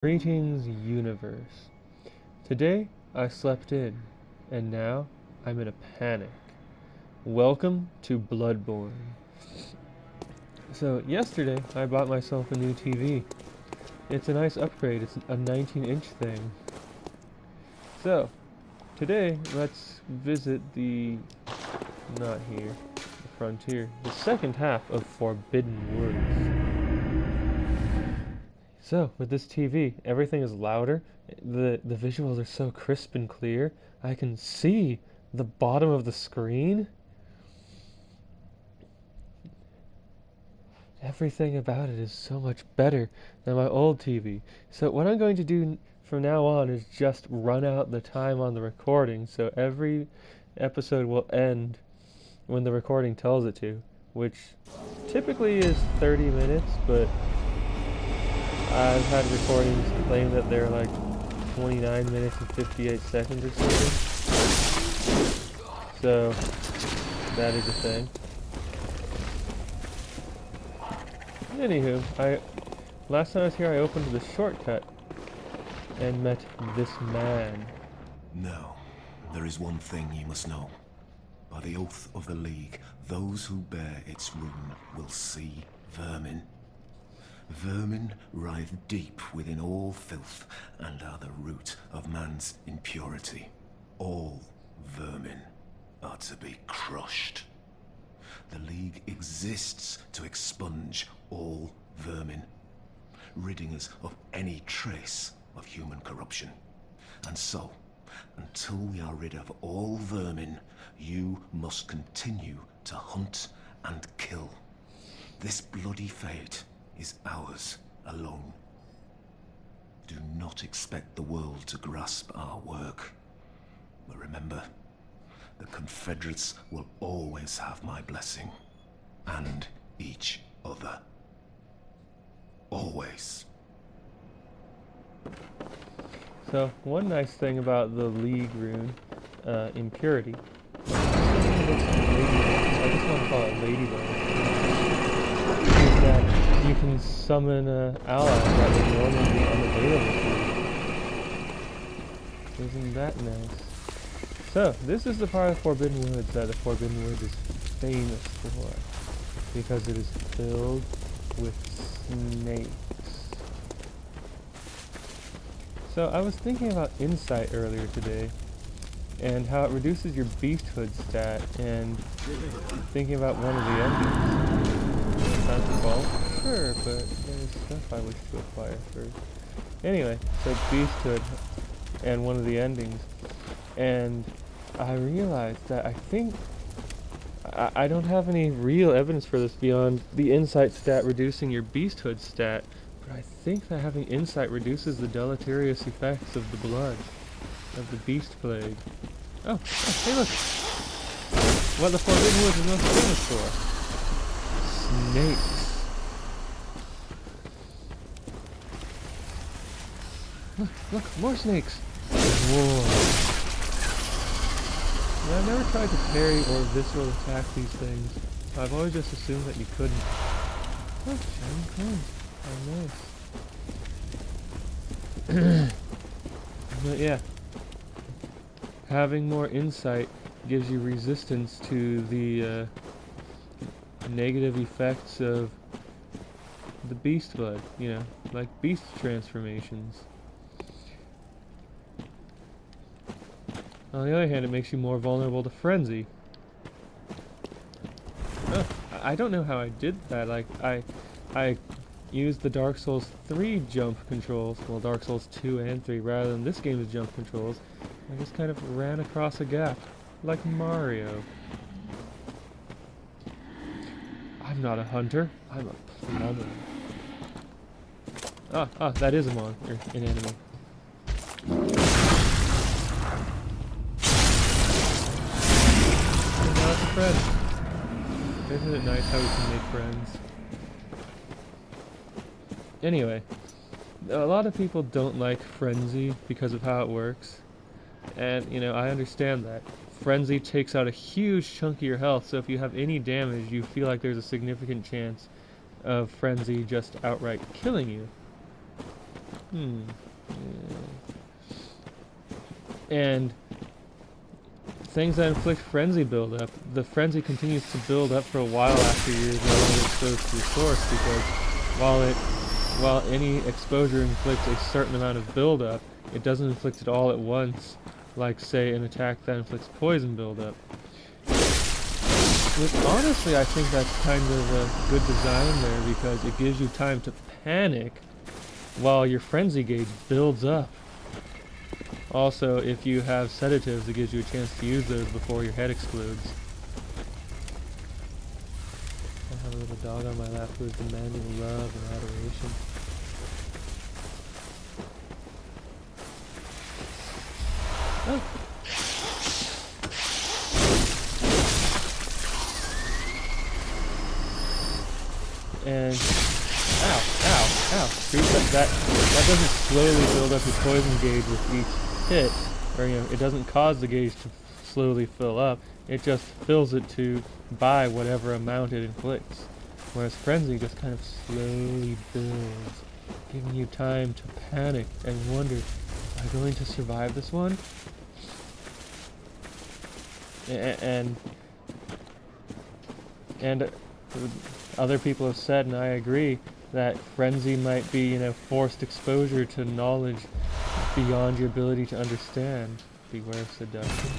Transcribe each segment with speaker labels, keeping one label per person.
Speaker 1: Greetings, universe. Today I slept in, and now I'm in a panic. Welcome to Bloodborne. So, yesterday I bought myself a new TV. It's a nice upgrade, it's a 19-inch thing. So, today let's visit not here, the frontier, the second half of Forbidden Woods. So, with this TV, everything is louder, the visuals are so crisp and clear, I can see the bottom of the screen. Everything about it is so much better than my old TV. So what I'm going to do from now on is just run out the time on the recording, so every episode will end when the recording tells it to, which typically is 30 minutes, but I've had recordings claim that they're like 29 minutes and 58 seconds or something. So, that is a thing. Anywho, last time I was here I opened the shortcut and met this man.
Speaker 2: Now, there is one thing you must know. By the oath of the League, those who bear its rune will see vermin. Vermin writhe deep within all filth and are the root of man's impurity. All vermin are to be crushed. The League exists to expunge all vermin, ridding us of any trace of human corruption. And so, until we are rid of all vermin, you must continue to hunt and kill. This bloody fate is ours alone. Do not expect the world to grasp our work. But remember, the Confederates will always have my blessing. And each other. Always.
Speaker 1: So, one nice thing about the League rune, impurity. I just want to call it Ladybug. Is that you can summon allies that would normally be unavailable to you. Isn't that nice? So, this is the part of Forbidden Woods that the Forbidden Woods is famous for, because it is filled with snakes. So, I was thinking about Insight earlier today, and how it reduces your beasthood stat, and thinking about one of the endings. Time to fall? Sure, but there's stuff I wish to acquire first. Anyway, so beasthood, and one of the endings, and I realized that I think I don't have any real evidence for this beyond the insight stat reducing your beasthood stat, but I think that having insight reduces the deleterious effects of the blood, of the beast plague. Oh, hey look! What the Forbidden Woods is most famous for. Snakes. Look, more snakes! Whoa. I've never tried to parry or visceral attack these things. I've always just assumed that you couldn't. Oh, shining coins. Oh, nice. But yeah. Having more insight gives you resistance to the negative effects of the beast blood, you know, like beast transformations. On the other hand, it makes you more vulnerable to frenzy. Oh, I don't know how I did that. Like, I used the Dark Souls 3 jump controls, well, Dark Souls 2 and 3, rather than this game's jump controls. I just kind of ran across a gap, like Mario. I'm not a hunter, I'm a plumber. That is a monster, an enemy. Friends. Isn't it nice how we can make friends? Anyway, a lot of people don't like Frenzy because of how it works. And, you know, I understand that. Frenzy takes out a huge chunk of your health, so if you have any damage, you feel like there's a significant chance of Frenzy just outright killing you. And things that inflict frenzy build up. The frenzy continues to build up for a while after you're no longer exposed to the source, because while any exposure inflicts a certain amount of buildup, it doesn't inflict it all at once, like say an attack that inflicts poison buildup. Which honestly I think that's kind of a good design there, because it gives you time to panic while your frenzy gauge builds up. Also, if you have sedatives, it gives you a chance to use those before your head explodes. I have a little dog on my lap who is demanding love and adoration. Oh. And ow. See, that doesn't slowly build up your poison gauge with each hit, or it doesn't cause the gauge to slowly fill up. It just fills it by whatever amount it inflicts. Whereas frenzy just kind of slowly builds, giving you time to panic and wonder, am I going to survive this one? And other people have said, and I agree, that frenzy might be, forced exposure to knowledge beyond your ability to understand. Beware of seduction.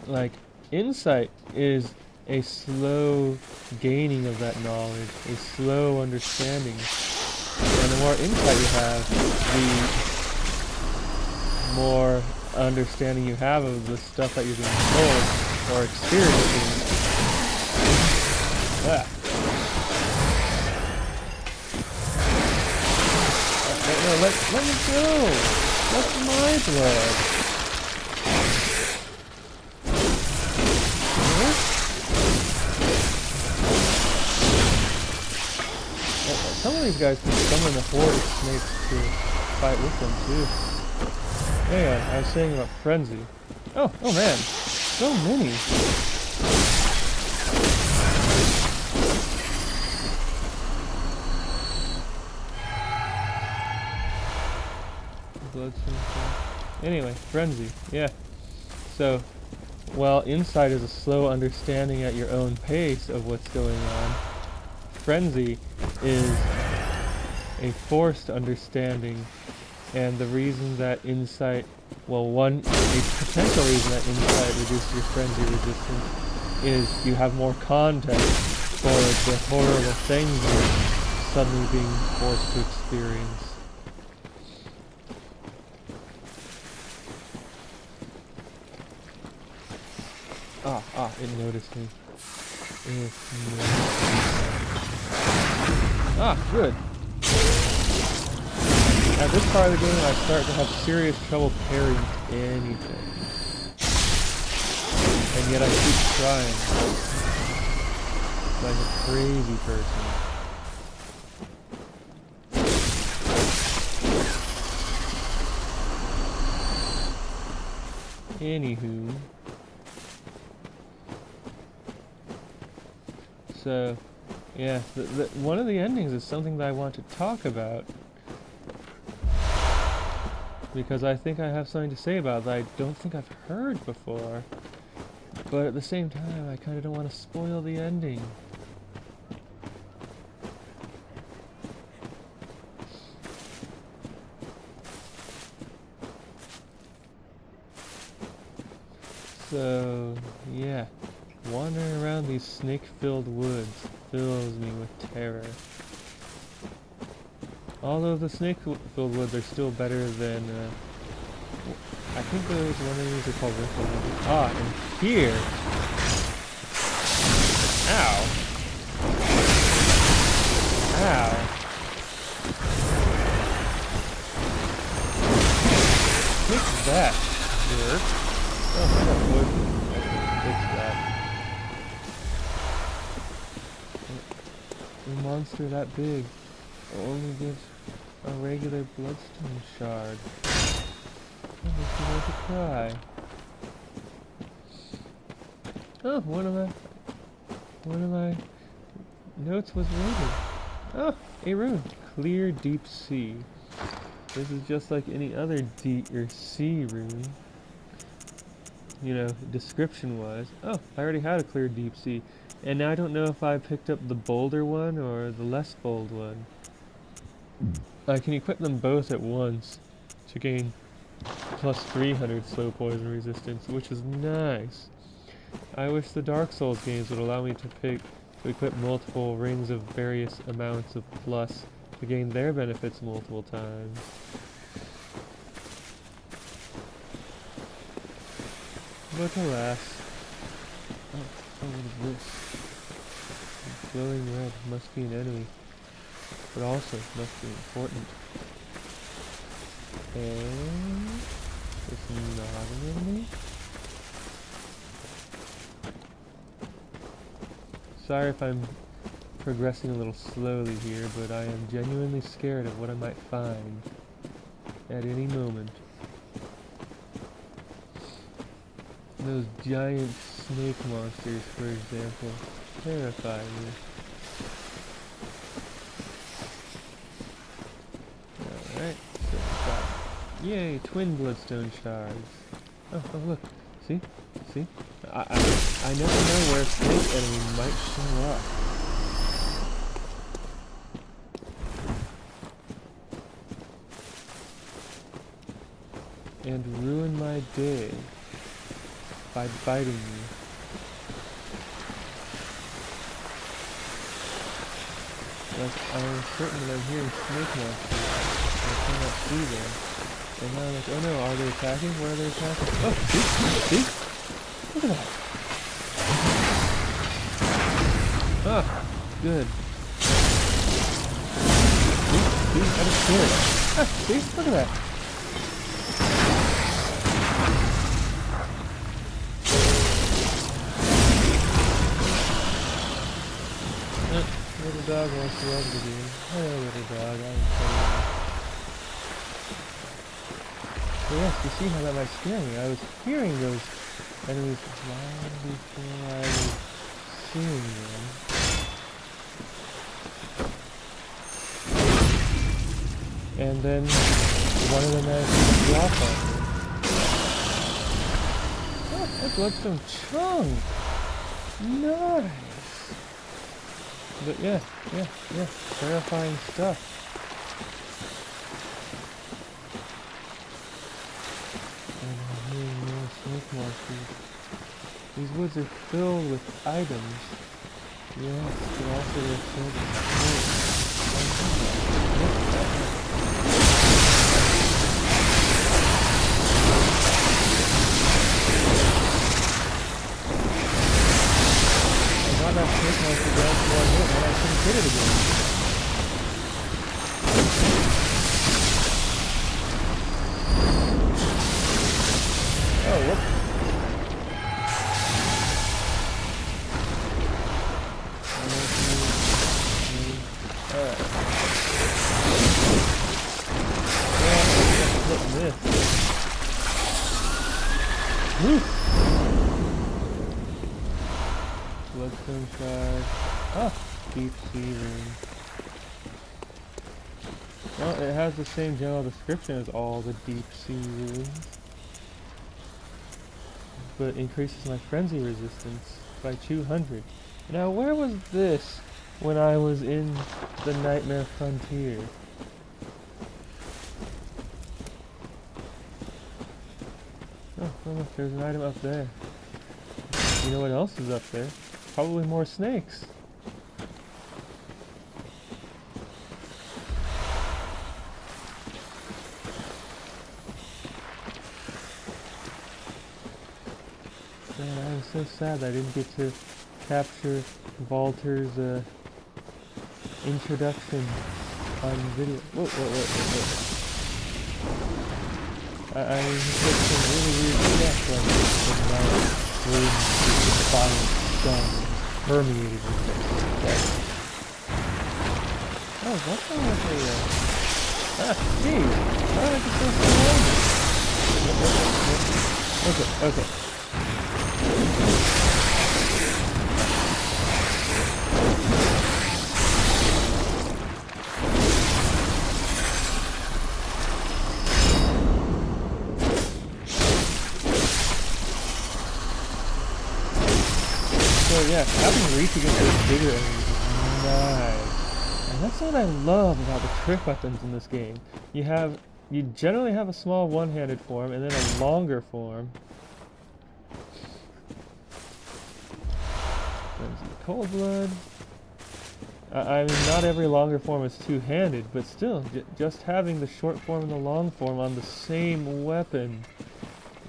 Speaker 1: Like, insight is a slow gaining of that knowledge, a slow understanding. And the more insight you have, the more understanding you have of the stuff that you're being told or experiencing. No, let me go! That's my blood! Some of these guys can summon a horde of snakes to fight with them too. Anyway, I was saying about frenzy. Oh man, so many! Anyway, frenzy, yeah. So, while insight is a slow understanding at your own pace of what's going on, frenzy is a forced understanding. And the reason that insight, a potential reason that insight reduces your frenzy resistance is you have more context for the horrible things you're suddenly being forced to experience. It noticed me. Good. At this part of the game, I start to have serious trouble parrying anything. And yet I keep trying. Like a crazy person. Anywho. So, yeah, one of the endings is something that I want to talk about. Because I think I have something to say about it that I don't think I've heard before. But at the same time, I kind of don't want to spoil the ending. So, yeah. Wandering around these snake-filled woods fills me with terror. Although the snake-filled woods are still better than, I think those one of these are called riffle. And here! Ow! Fix that, jerk! Oh, that wood. I can fix that. A monster that big only gives a regular bloodstone shard. That makes me want to cry. Oh, one of my notes was raided. Oh, a rune. clear deep sea. This is just like any other D or C rune. You know, description-wise. Oh, I already had a clear deep sea. And now I don't know if I picked up the bolder one or the less bold one. I can equip them both at once to gain plus 300 slow poison resistance, which is nice. I wish the Dark Souls games would allow me to equip multiple rings of various amounts of plus to gain their benefits multiple times. But alas. Oh, what is this? Glowing red must be an enemy, but also must be important. And it's not an enemy? Sorry if I'm progressing a little slowly here, but I am genuinely scared of what I might find at any moment. Those giant snake monsters, for example, terrify me. Alright, so got, yay, twin bloodstone shards. Oh, look, see? I never know where a snake enemy might show up. And ruin my day by biting me. Like, I am certain that I'm hearing snake monsters. I cannot see them. And now I'm like, oh no, are they attacking? Where are they attacking? Oh, see? Look at that. Ah, good. See? I just scared. Ah, see? Look at that. Little dog wants to love the game. Hello, little dog. I am sorry. But yes, you see how that might scare me. I was hearing those enemies long before I was seeing them. And then one of them managed to drop on me. Oh, that bloodstone chunk! Nice! But yeah, terrifying stuff. And I'm hearing more snake monsters. These woods are filled with items. Yes, but also they're filled with I got that snake monster down to one hit and I couldn't hit it again. Oh, whoop. Alright. Yeah, I'm this. Woo! Bloodstone shard. Ah, deep sea room. Well, it has the same general description as all the deep sea rooms, but increases my frenzy resistance by 200. Now, where was this when I was in the Nightmare Frontier? Oh, look, there's an item up there. You know what else is up there? Probably more snakes. Man, I was so sad that I didn't get to capture Walter's introduction on video. Whoa. I took some really weird stuff like my room with violent stone permeated with it. Oh, what's wrong with me there? Ah, geez! How did I get so slow? Okay. Yeah, having reach against those bigger enemies is nice. And that's what I love about the trick weapons in this game. You generally have a small one-handed form and then a longer form. Cold blood. I mean, not every longer form is two-handed, but still, just having the short form and the long form on the same weapon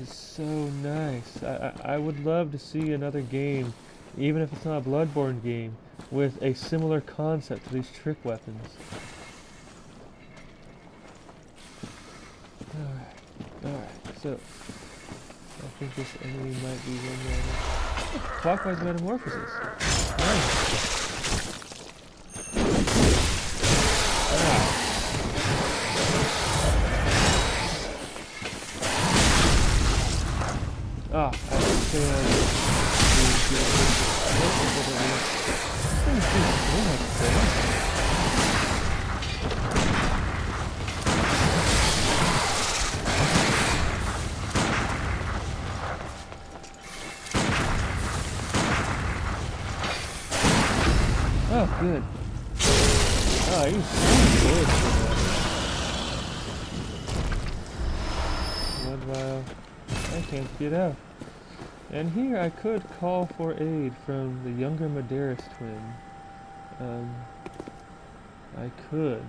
Speaker 1: is so nice. I would love to see another game, even if it's not a Bloodborne game, with a similar concept to these trick weapons. Alright, so I think this enemy might be one more. Clockwise metamorphosis. Nice. Ah, I failed. Oh, good. Oh, he's so good for that. Blood vial. I can't get out. And here I could call for aid from the younger Medeiros twin. I could.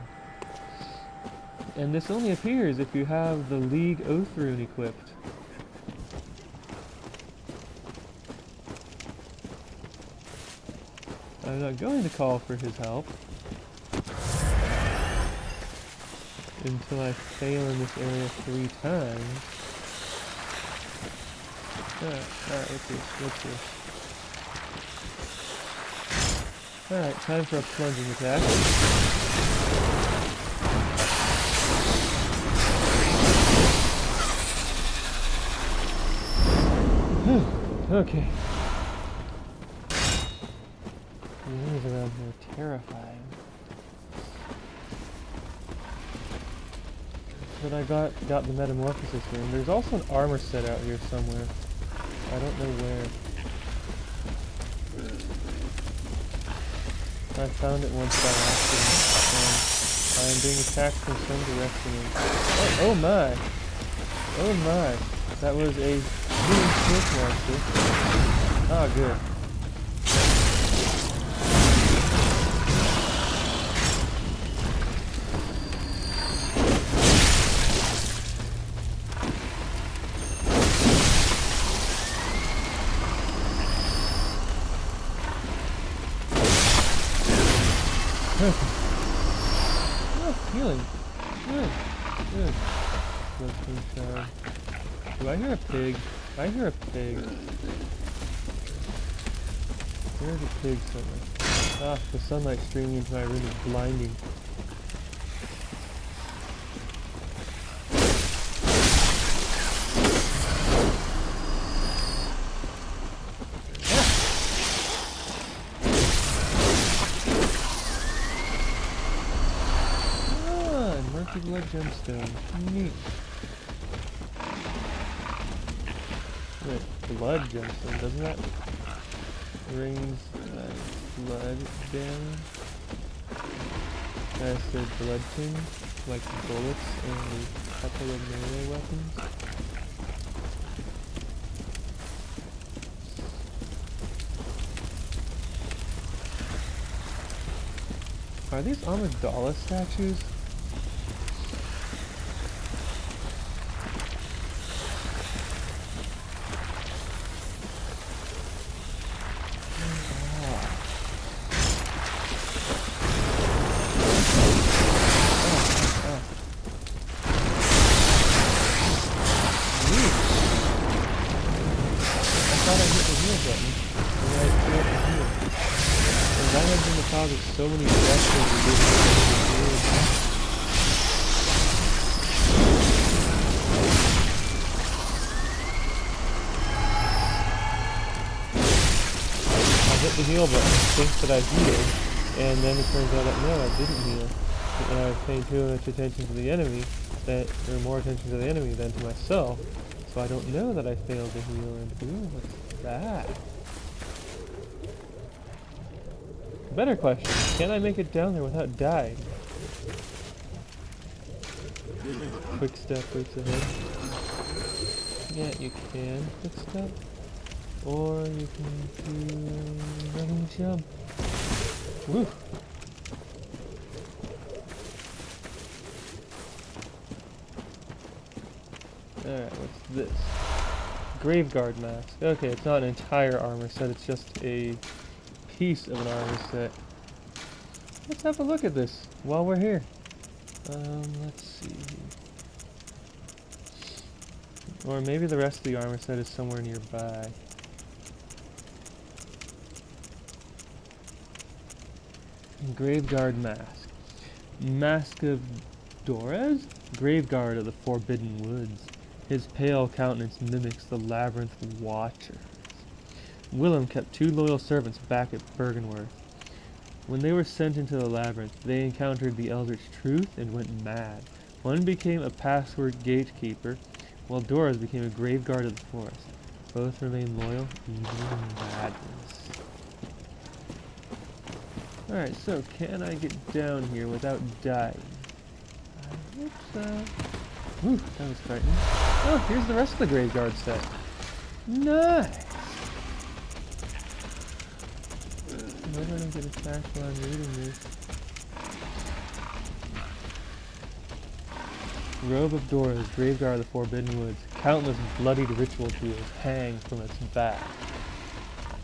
Speaker 1: And this only appears if you have the League Oath rune equipped. I'm not going to call for his help until I fail in this area 3 times. Alright, what's this? Alright, time for a plunging attack. Okay. The enemies around here are terrifying. But I got the metamorphosis room. There's also an armor set out here somewhere. I don't know where. I found it once by accident, and I am being attacked from some direction. Oh my! Oh my! That was a human snake monster. Ah, good. Oh, healing. Good. Good. Bloodstone shard. Do I hear a pig? I hear a pig. There's a pig somewhere. Ah, the sunlight streaming into my room is blinding. Blood gemstone. Neat. Wait, blood gemstone, doesn't that rings blood down? As the blood thing, like bullets and a couple of melee weapons. Are these Amygdala statues? So many deaths over I hit the heal button, think that I healed, and then it turns out that no, I didn't heal. And I was paying too much attention to the enemy, or more attention to the enemy than to myself, so I don't know that I failed to heal. And ooh, what's that? Better question, can I make it down there without dying? Quick step waits ahead. Yeah, you can quick step. Or you can do running jump. Woo! Alright, what's this? Graveguard mask. Okay, it's not an entire armor set, it's just a piece of an armor set. Let's have a look at this while we're here. Let's see. Or maybe the rest of the armor set is somewhere nearby. Graveguard mask. Mask of Dorez? Graveguard of the Forbidden Woods. His pale countenance mimics the Labyrinth Watchers. Willem kept 2 loyal servants back at Bergenworth. When they were sent into the labyrinth, they encountered the Eldritch Truth and went mad. One became a password gatekeeper, while Dorez became a graveguard of the forest. Both remain loyal, even in madness. Alright, so can I get down here without dying? I hope so. Whew, that was frightening. Oh, here's the rest of the graveguard set. Nice! Am I gonna get attacked while I'm reading this? Robe of Doors, Graveguard of the Forbidden Woods. Countless bloodied ritual jewels hang from its back.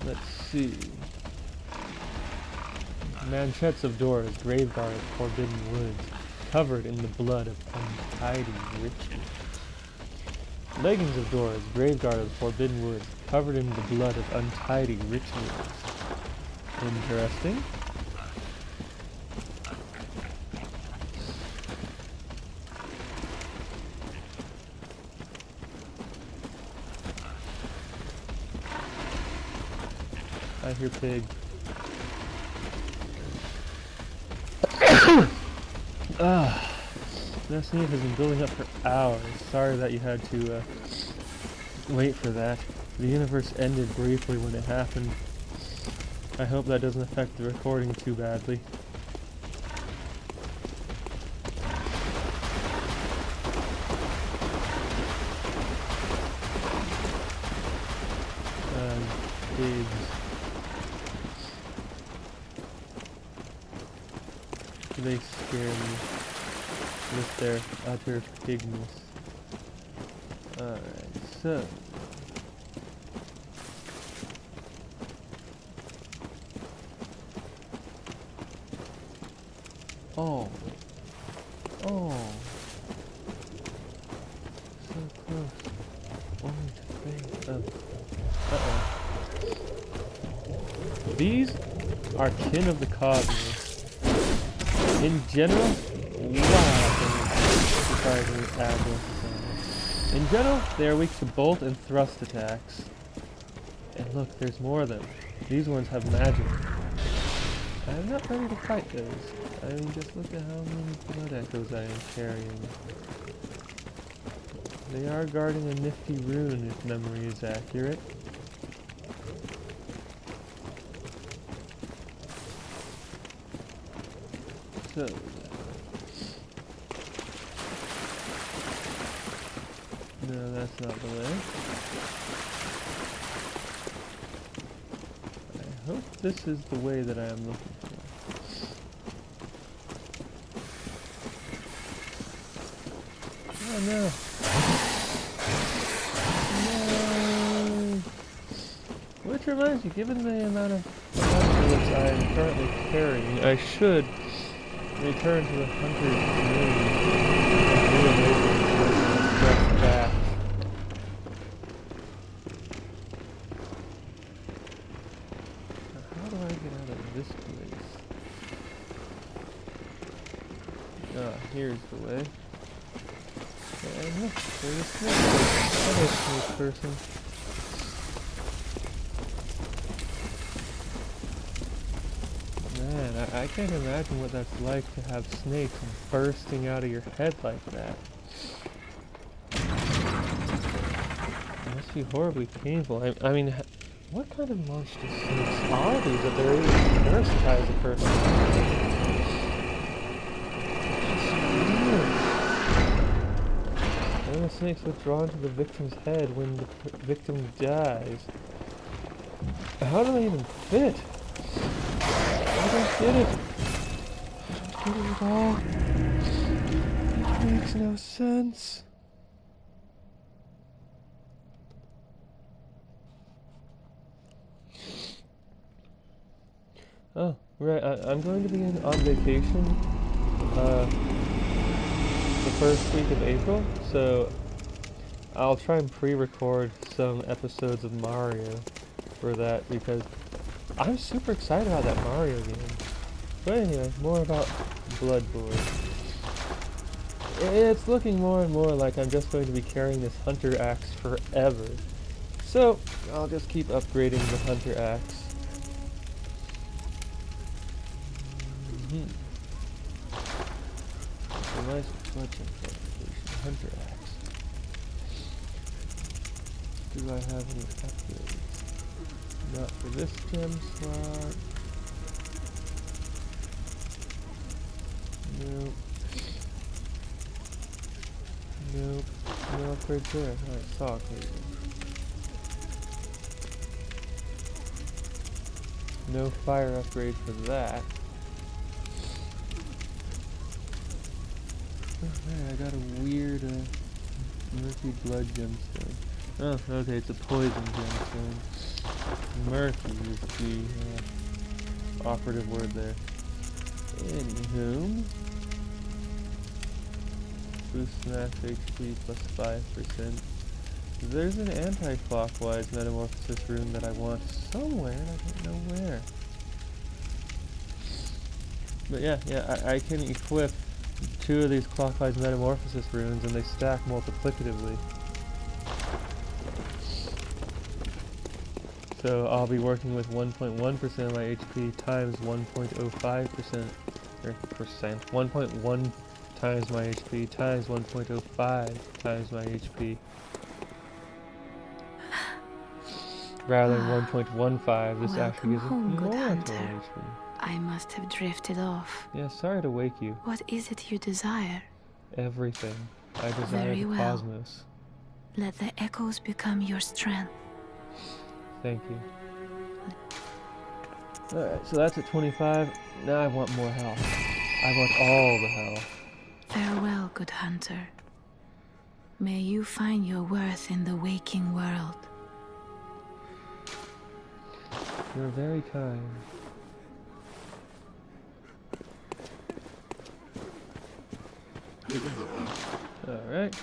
Speaker 1: Let's see. Manchettes of Doors, Graveguard of the Forbidden Woods. Covered in the blood of untidy rituals. Leggings of Doors, Graveguard of the Forbidden Woods. Covered in the blood of untidy rituals. Interesting. I hear pig. That sneeze has been building up for hours. Sorry that you had to wait for that. The universe ended briefly when it happened. I hope that doesn't affect the recording too badly. Pigs. They scare me with their utter pigness. Alright, so... Oh. Oh. So close. Only to face up. Uh-oh. These are kin of the cosmos. In general, surprisingly agile. In general, they are weak to bolt and thrust attacks. And look, there's more of them. These ones have magic. I'm not ready to fight those. I mean, just look at how many blood echoes I am carrying. They are guarding a nifty rune, if memory is accurate. So... no, that's not the way. I hope this is the way that I am looking for. Oh no! No! Which reminds me, given the amount of bullets I am currently carrying, I should return to the hunter's dream and reawaken the fresh batch. How do I get out of this place? Ah, here's the way. And look, there's a snake person. Hello, snake person. Man, I can't imagine what that's like to have snakes bursting out of your head like that. It must be horribly painful. I mean, What kind of monstrous snakes are these that they're able to parasitize a person? It's just weird. And the snakes withdraw into the victim's head when the victim dies. How do they even fit? I don't get it. I don't get it at all. It makes no sense. Oh, right. I'm going to be on vacation the first week of April, so I'll try and pre-record some episodes of Mario for that because I'm super excited about that Mario game. But anyway, more about Bloodborne. It's looking more and more like I'm just going to be carrying this Hunter Axe forever. So, I'll just keep upgrading the Hunter Axe. A nice bludgeon fortification, Hunter Axe. Do I have any upgrades? Not for this gem slot. Nope. Nope. No upgrades there. Alright, saw cleaver. No fire upgrade for that. Oh man, I got a weird murky blood gemstone. Oh, okay, it's a poison gemstone. Murky is the operative word there. Anywho, boost max HP plus 5%. There's an anti-clockwise metamorphosis rune that I want somewhere, and I don't know where. But yeah, I can equip 2 of these clockwise metamorphosis runes, and they stack multiplicatively. So I'll be working with 1.1% of my HP times 1.05%, or percent, 1.1 times my HP times 1.05 times my HP. Rather than 1.15, this actually gives me more total HP.
Speaker 3: I must have drifted off.
Speaker 1: Yeah, sorry to wake you.
Speaker 3: What is it you desire?
Speaker 1: Everything. I desire
Speaker 3: Very
Speaker 1: the
Speaker 3: well.
Speaker 1: cosmos.
Speaker 3: Let the echoes become your strength.
Speaker 1: Thank you. Alright, so that's at 25. Now I want more health. I want all the health.
Speaker 3: Farewell, good hunter. May you find your worth in the waking world.
Speaker 1: You're very kind. Alright,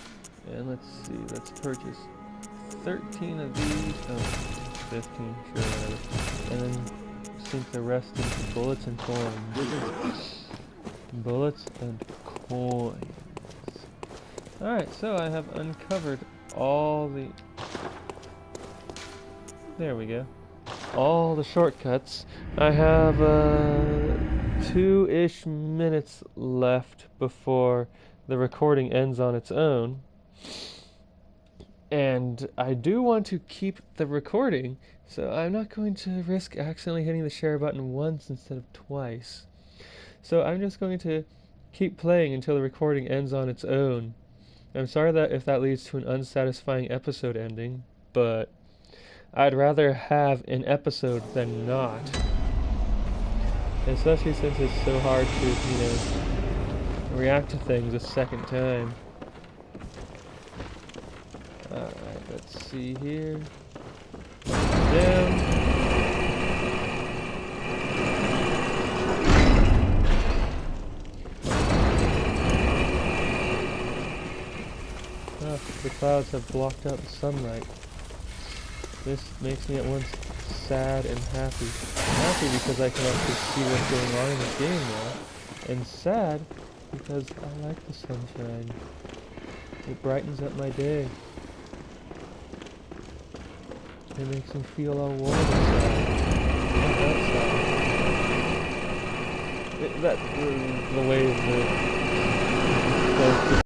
Speaker 1: and let's see, let's purchase 13 of these, oh, 15, sure, whatever, and then sink the rest into bullets and coins. Bullets and coins. Alright, so I have uncovered all the... There we go. All the shortcuts. I have 2-ish minutes left before the recording ends on its own. And I do want to keep the recording, so I'm not going to risk accidentally hitting the share button once instead of twice. So I'm just going to keep playing until the recording ends on its own. I'm sorry that if that leads to an unsatisfying episode ending, but I'd rather have an episode than not. Especially since it's so hard to, react to things a second time. Alright, let's see here. Down. Oh, the clouds have blocked out the sunlight. This makes me at once sad and happy. Happy because I can actually see what's going on in this game now. And sad because I like the sunshine. It brightens up my day. It makes me feel all warm inside. And outside. The way the